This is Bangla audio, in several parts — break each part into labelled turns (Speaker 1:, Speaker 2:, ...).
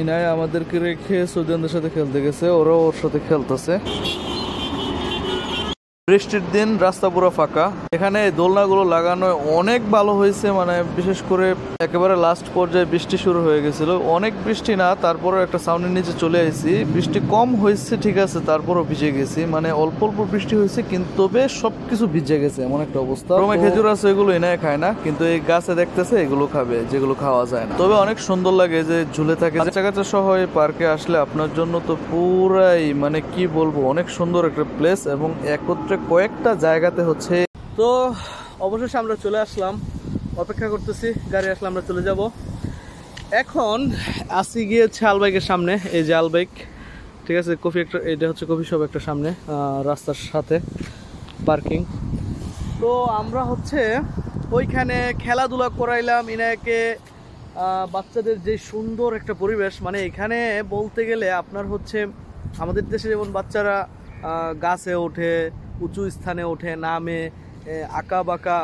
Speaker 1: ইনায় আমাদেরকে রেখে সুজনদের সাথে খেলতে গেছে, ওরাও ওর সাথে খেলতেছে। বৃষ্টির দিন, রাস্তা পুরো ফাঁকা। এখানে দোলনাগুলো লাগানো অনেক ভালো হয়েছে, মানে বিশেষ করে একেবারে লাস্ট পর্যায়ে বৃষ্টি শুরু হয়ে গেছিল। অনেক বৃষ্টি না, তারপরও একটা সাউন্ডের নিচে চলে আসি। বৃষ্টি কম হয়েছে ঠিক আছে, তারপরও ভিজে গেছি, মানে অল্প অল্প বৃষ্টি হয়েছে কিন্তু তবে সবকিছু ভিজে গেছে এমন একটা অবস্থা। রোমে খেজুর আছে, এগুলো এনে খায় না, কিন্তু এই গাছে দেখতেছে এগুলো খাবে যেগুলো খাওয়া যায় না। তবে অনেক সুন্দর লাগে যে ঝুলে থাকে। বাচ্চা কাচ্চা সহ এই পার্কে আসলে আপনার জন্য তো পুরাই মানে কি বলবো, অনেক সুন্দর একটা প্লেস এবং একত্রে কয়েকটা জায়গাতে হচ্ছে। তো অবশেষে আমরা চলে আসলাম, অপেক্ষা করতেছি গাড়ি আসলে আমরা চলে যাব। এখন আসি গিয়েছে আলবাইকের সামনে, এই যে আলবাইক, ঠিক আছে, কফি একটা, এটা হচ্ছে কফি শপ একটা সামনে রাস্তার সাথে পার্কিং। তো আমরা হচ্ছে ওইখানে খেলাধুলা করাইলাম ইনায়কে। বাচ্চাদের যে সুন্দর একটা পরিবেশ, মানে এখানে বলতে গেলে আপনার হচ্ছে আমাদের দেশে যেমন বাচ্চারা গাছে ওঠে, উঁচু স্থানে ওঠে, নামে, আঁকা বাঁকা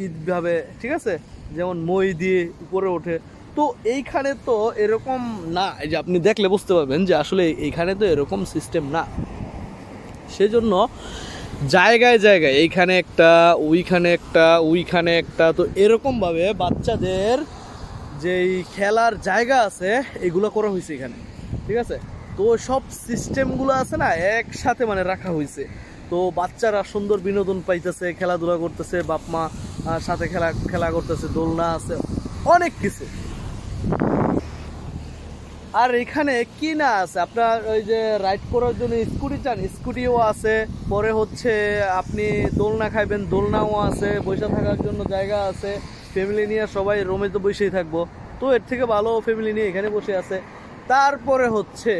Speaker 1: ঈদভাবে, ঠিক আছে, যেমন মই দিয়ে উপরে ওঠে। তো এইখানে তো এরকম না, এই যে আপনি দেখলে বুঝতে পারবেন যে আসলে এইখানে তো এরকম সিস্টেম না। সেজন্য জায়গায় জায়গায় এইখানে একটা, ওইখানে একটা, ওইখানে একটা, তো এরকমভাবে বাচ্চাদের যেই খেলার জায়গা আছে এগুলো করা হয়েছে এখানে, ঠিক আছে। তো সব সিস্টেমগুলো আছে না একসাথে মানে রাখা হয়েছে। তো বাচ্চারা সুন্দর বিনোদন পাইতেছে, খেলাধুলা করতেছে, বাপ মা সাথে খেলা করতেছে, দোলনা আছে, অনেক কিছু। আর এখানে কি না আছে আপনার, ওই যে রাইড করার জন্য স্কুটি চান, স্কুটিও আছে। পরে হচ্ছে আপনি দোলনা খাইবেন, দোলনাও আছে। বসে থাকার জন্য জায়গা আছে। ফ্যামিলি নিয়ে সবাই রোমে তো বসেই থাকবো, তো এর থেকে ভালো ফ্যামিলি নিয়ে এখানে বসে আছে। তারপরে হচ্ছে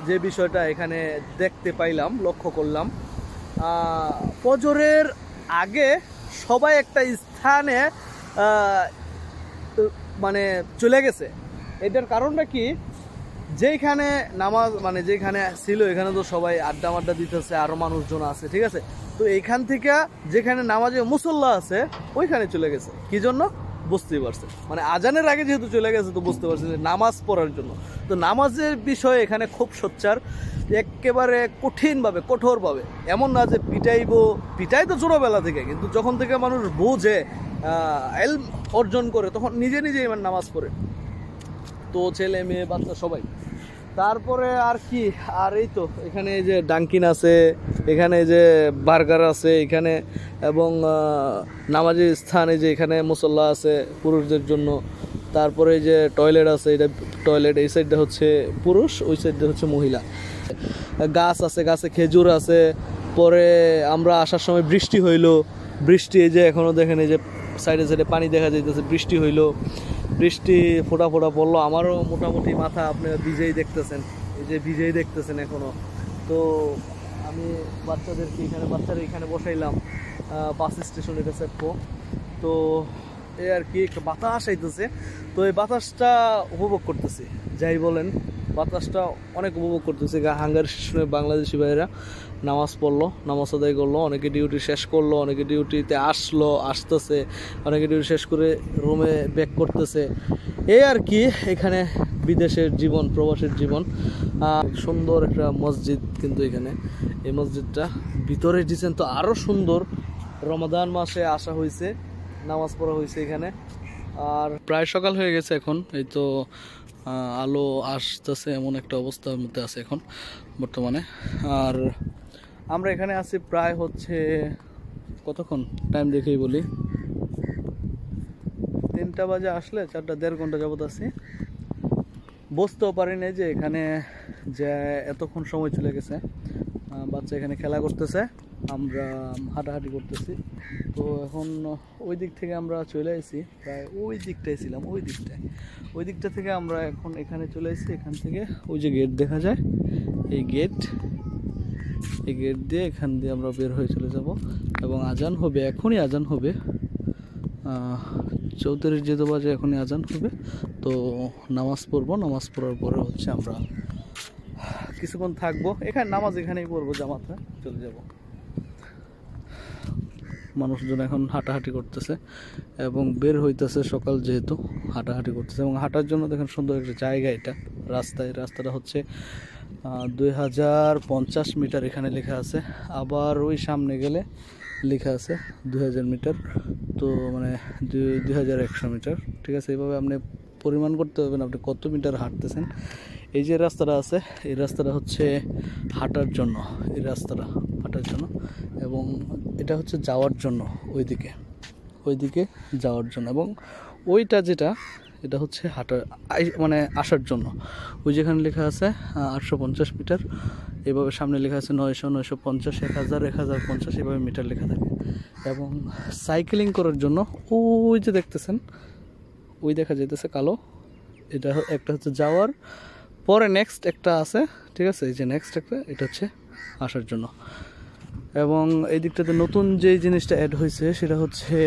Speaker 1: যে বিষয়টা এখানে দেখতে পাইলাম, লক্ষ্য করলাম, ফজরের আগে সবাই একটা স্থানে মানে চলে গেছে। এটার কারণটা কি, যেখানে নামাজ মানে যেখানে ছিল এখানে তো সবাই আড্ডা মাড্ডা দিতেছে, আরো মানুষজন আছে, ঠিক আছে। তো এইখান থেকে যেখানে নামাজে মুসল্লা আছে ওইখানে চলে গেছে। কি জন্য বুঝতেই পারছে, মানে আজানের আগে যেহেতু চলে গেছে তো বুঝতে পারছে যে নামাজ পড়ার জন্য। তো নামাজের বিষয়ে এখানে খুব সোচ্চার, একেবারে কঠিনভাবে, কঠোরভাবে। এমন না যে পিটাই তো ছোটবেলা থেকে, কিন্তু যখন থেকে মানুষ বোঝে, এলম অর্জন করে, তখন নিজে নিজেই মানে নামাজ পড়ে। তো ছেলে মেয়ে বাচ্চা সবাই। তারপরে আর কি, আর এই তো এখানে এই যে ডাঙ্কিন আছে, এখানে যে বার্গার আছে এখানে, এবং নামাজি স্থানে যে এখানে মুসল্লা আছে পুরুষদের জন্য। তারপরে এই যে টয়লেট আছে, এটা টয়লেট, এই সাইডটা হচ্ছে পুরুষ, ওই সাইডটা হচ্ছে মহিলা। গাছ আছে, গাছে খেজুর আছে। পরে আমরা আসার সময় বৃষ্টি হইলো, বৃষ্টি এই যে এখনও দেখেন এই যে সাইডে সাইডে পানি দেখা যাইতেছে, বৃষ্টি হইলো, বৃষ্টি ফোঁটা ফোঁটা পড়লো। আমারও মোটামুটি মাথা আপনারা ভিজেই দেখতেছেন, এই যে ভিজেই দেখতেছেন এখনও। তো আমি বাচ্চাদেরকে বাচ্চারা এখানে বসাইলাম, বাস স্টেশন এটা সেটকো। তো এই আর কি, একটা বাতাস আইতেছে, তো এই বাতাসটা উপভোগ করতেছি। যাই বলেন, বাতাসটা অনেক উপভোগ করতেছি। হাঙ্গার স্টেশনে বাংলাদেশি ভাইয়েরা নামাজ পড়লো, নামাজ আদায় করলো, অনেকে ডিউটি শেষ করলো, অনেকে ডিউটিতে আসতেছে, অনেকে ডিউটি শেষ করে রুমে ব্যাক করতেছে। এই আর কি এখানে বিদেশের জীবন, প্রবাসের জীবন। সুন্দর একটা মসজিদ কিন্তু এখানে, এই মসজিদটা ভিতরে ডিজাইন তো আরও সুন্দর। রমাদান মাসে আসা হয়েছে, নামাজ পড়া হয়েছে এখানে। আর প্রায় সকাল হয়ে গেছে এখন, এই তো আলো আসতেছে এমন একটা অবস্থার মধ্যে আছে এখন বর্তমানে। আর আমরা এখানে আছি প্রায় হচ্ছে কতক্ষণ, টাইম দেখেই বলি, 3টা বাজে আসলে 4.5 ঘন্টা যাবত আছি। বুঝতেও পারিনি যে এখানে যে এতক্ষণ সময় চলে গেছে। বাচ্চা এখানে খেলা করতেছে, আমরা হাঁটাহাঁটি করতেছি। তো এখন ওই দিক থেকে আমরা চলে আসি, প্রায় ওই দিকটায় ছিলাম, ওই দিকটা থেকে আমরা এখন এখানে চলে এসেছি। এখান থেকে ওই যে গেট দেখা যায়, এই গেট দিয়ে এখান দিয়ে আমরা বের হয়ে চলে যাব। এবং আজান হবে, এখনই আজান হবে, 34 যেতে বাজে, এখনই আজান হবে। তো নামাজ পড়বো, নামাজ পড়ার পরে হচ্ছে আমরা কিছুক্ষণ থাকবো এখানে, নামাজ এখানেই পড়বো, জামাতে চলে যাব। মানুষজন এখন হাঁটাহাঁটি করতেছে এবং বের হইতেছে সকাল, যেহেতু হাঁটাহাঁটি করতেছে। এবং হাঁটার জন্য দেখেন সুন্দর একটা জায়গা, এটা রাস্তাটা হচ্ছে 2050 মিটার এখানে লেখা আছে। আবার ওই সামনে গেলে লেখা আছে 2000 মিটার, তো মানে 2100 মিটার। ঠিক আছে, এইভাবে আপনি পরিমাণ করতে পারবেন আপনি কত মিটার হাঁটতেছেন। এই যে রাস্তাটা আছে, এই রাস্তাটা হচ্ছে হাঁটার জন্য, এই রাস্তাটা হাঁটার জন্য, এবং এটা হচ্ছে যাওয়ার জন্য ওইদিকে যাওয়ার জন্য। এবং ওইটা যেটা, এটা হচ্ছে মানে আসার জন্য। ওই যেখানে লেখা আছে 850 মিটার, এভাবে সামনে লেখা আছে 900, 950, 1000, 1050, এভাবে মিটার লেখা থাকে। এবং সাইকেলিং করার জন্য ওই যে দেখতেছেন, ওই দেখা যাইতেছে কালো, এটা একটা হচ্ছে যাওয়ার পরে নেক্সট একটা আছে। ঠিক আছে, এই যে নেক্সট একটা, এটা হচ্ছে আসার জন্য। এবং এই দিকটাতে নতুন যে জিনিসটা অ্যাড হয়েছে সেটা হচ্ছে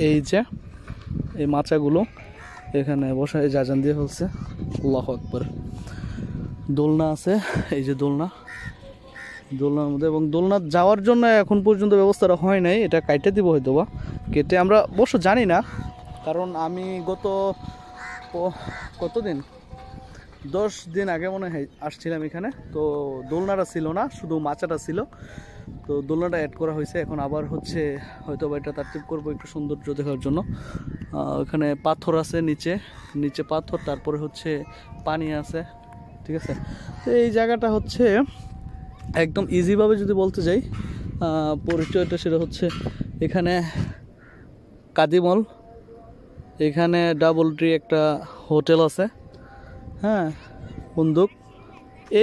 Speaker 1: এই যে এই মাচাগুলো এখানে বসে জাজান দিয়ে ফেলছে, আল্লাহু আকবার। দোলনা আছে, এই যে দোলনার মধ্যে, এবং দোলনা যাওয়ার জন্য এখন পর্যন্ত ব্যবস্থাটা হয় নাই, এটা কাইটে দিব হয়তো বা কেটে, আমরা অবশ্য জানি না, কারণ আমি কতদিন 10 দিন আগে মনে হয় আসছিলাম এখানে, তো দোলনাটা ছিল না, শুধু মাচাটা ছিল। তো দোলনাটা অ্যাড করা হয়েছে, এখন আবার হচ্ছে হয়তো বা এটা তারতিব করবো একটু সৌন্দর্য দেখার জন্য। ওখানে পাথর আছে, নিচে পাথর, তারপরে হচ্ছে পানি আছে। ঠিক আছে, তো এই জায়গাটা হচ্ছে একদম ইজিভাবে যদি বলতে যাই পরিচয়টা, সেটা হচ্ছে এখানে কাদিমল, এখানে ডাবল ট্রি একটা হোটেল আছে, হ্যাঁ, বন্দুক।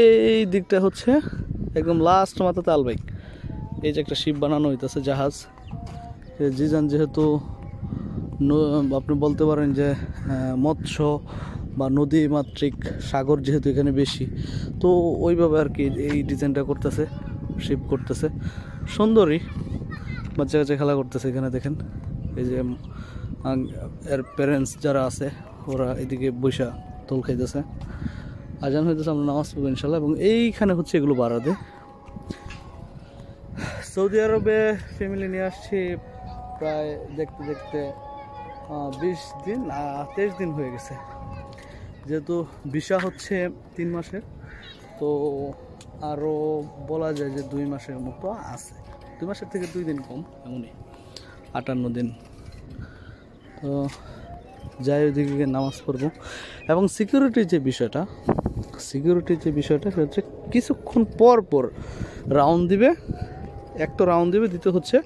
Speaker 1: এই দিকটা হচ্ছে একদম লাস্ট মাথাতে আলবাইক। এই যে একটা শিপ বানানো হইতেছে, জাহাজ। জিজান যেহেতু আপনি বলতে পারেন যে মৎস্য বা নদী মাতৃক সাগর যেহেতু এখানে বেশি, তো ওইভাবে আর কি এই ডিজাইনটা করতেছে, শিপ করতেছে। সুন্দরী বাচ্চা কাচ্চা খেলা করতেছে এখানে দেখেন। এই যে এর প্যারেন্টস যারা আছে ওরা এদিকে বৈশা তোল খাইতেছে, আজান হইতেছে, আমরা নামাজ পড়বো ইনশাল্লাহ। এবং এইখানে হচ্ছে এগুলো বাড়াতে সৌদি আরবে ফ্যামিলি নিয়ে আসছি প্রায় দেখতে দেখতে 23 দিন হয়ে গেছে। যেহেতু ভিসা হচ্ছে 3 মাসের, তো আরও বলা যায় যে 2 মাসের মতো আছে, 2 মাসের থেকে 2 দিন কম, এমনই 58 দিন। তো যাই, ওইদিকে নামাজ পড়বো। এবং সিকিউরিটির যে বিষয়টা সেটা হচ্ছে কিছুক্ষণ পর রাউন্ড দিবে, একটা রাউন্ড দিবে, দ্বিতীয় হচ্ছে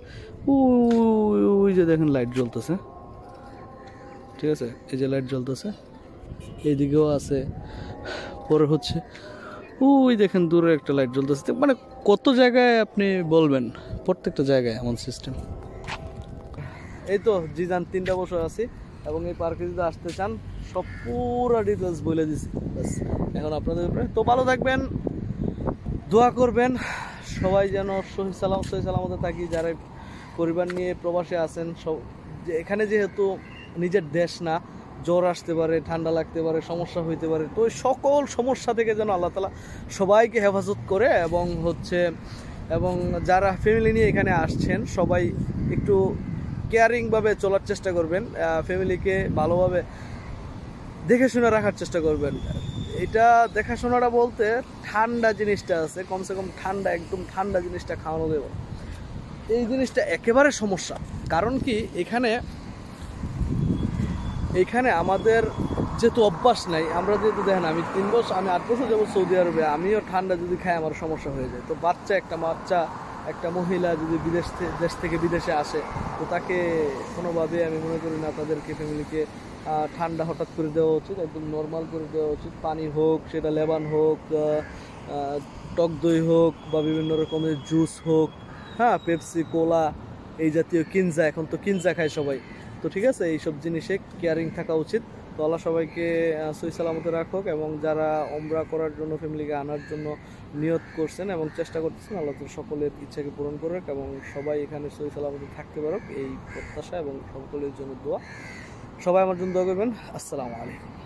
Speaker 1: ওই যে দেখেন লাইট জ্বলতেছে। ঠিক আছে, এই যে লাইট জ্বলতেছে, এইদিকেও আছে। পরে হচ্ছে ওই দেখেন দূরে একটা লাইট জ্বলতেছে। মানে কত জায়গায় আপনি বলবেন, প্রত্যেকটা জায়গায় এমন সিস্টেম। এই তো জিজান 3টা বছর আছি, এবং এই পার্কে যদি আসতে চান সব পুরো ডিটেলস বলে দিছি। এখন আপনাদের উপরে, তো ভালো থাকবেন, দোয়া করবেন সবাই যেন সহি সালামতে থাকি, যারা পরিবার নিয়ে প্রবাসে আছেন। সব যে এখানে যেহেতু নিজের দেশ না, জ্বর আসতে পারে, ঠান্ডা লাগতে পারে, সমস্যা হইতে পারে, তো ওই সকল সমস্যা থেকে যেন আল্লাহ তাআলা সবাইকে হেফাজত করে। এবং যারা ফ্যামিলি নিয়ে এখানে আসছেন সবাই একটু কেয়ারিংভাবে চলার চেষ্টা করবেন, ফ্যামিলিকে ভালোভাবে দেখে শুনে রাখার চেষ্টা করবেন। এটা দেখাশোনাটা বলতে ঠান্ডা জিনিসটা আছে, কমসে কম ঠান্ডা, একদম ঠান্ডা জিনিসটা খাওয়ানো দেব, এই জিনিসটা একেবারে সমস্যা। কারণ কি, এখানে আমাদের যেহেতু অভ্যাস নাই, আমরা যেহেতু দেখেন আমি 8 বছর যাবো সৌদি আরবে, আমিও ঠান্ডা যদি খাই আমার সমস্যা হয়ে যায়। তো একটা মহিলা যদি দেশ থেকে বিদেশে আসে, তো তাকে কোনোভাবে আমি মনে করি না তাদেরকে, ফ্যামিলিকে ঠান্ডা হঠাৎ করে দেওয়া উচিত, একদম নর্মাল করে দেওয়া উচিত। পানি হোক, সেটা লেবান হোক, টক দই হোক, বা বিভিন্ন রকমের জুস হোক, হ্যাঁ, পেপসি, কোলা, এই জাতীয় কিনজা, এখন তো কিনজা খায় সবাই। তো ঠিক আছে, এইসব জিনিসে কেয়ারিং থাকা উচিত। তো আল্লাহ সবাইকে সহি সালামতে রাখুক, এবং যারা ওমরা করার জন্য ফ্যামিলিকে আনার জন্য নিয়ত করছেন এবং চেষ্টা করতেছেন, আল্লাহ তো সকলের ইচ্ছাকে পূরণ করুক, এবং সবাই এখানে সহি সালামতে থাকতে পারুক, এই প্রত্যাশা এবং সকলের জন্য দোয়া। সবাই আমার জন্য দোয়া করবেন। আসসালামু আলাইকুম।